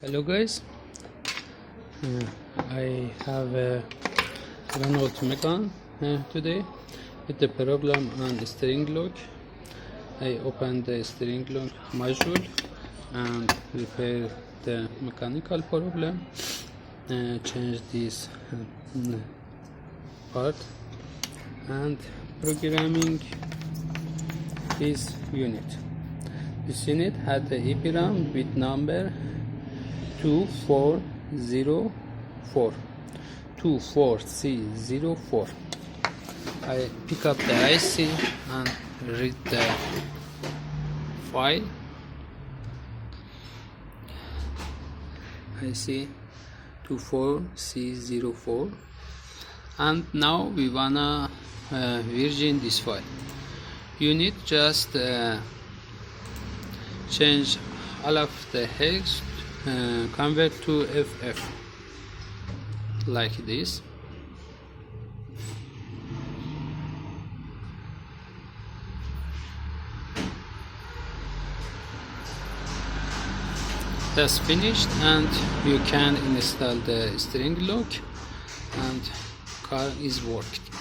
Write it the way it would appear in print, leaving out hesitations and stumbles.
Hello guys, I have a Renault Megane today with the problem on the steering lock. I opened the steering lock module and repair the mechanical problem, change this part and programming this unit. This unit had the eprom with number 24C04. I pick up the IC and read the file. I see 24C04, and now we wanna version this file. You need just change all of the hex, convert to FF like this. That's finished, and you can install the steering lock and car is working.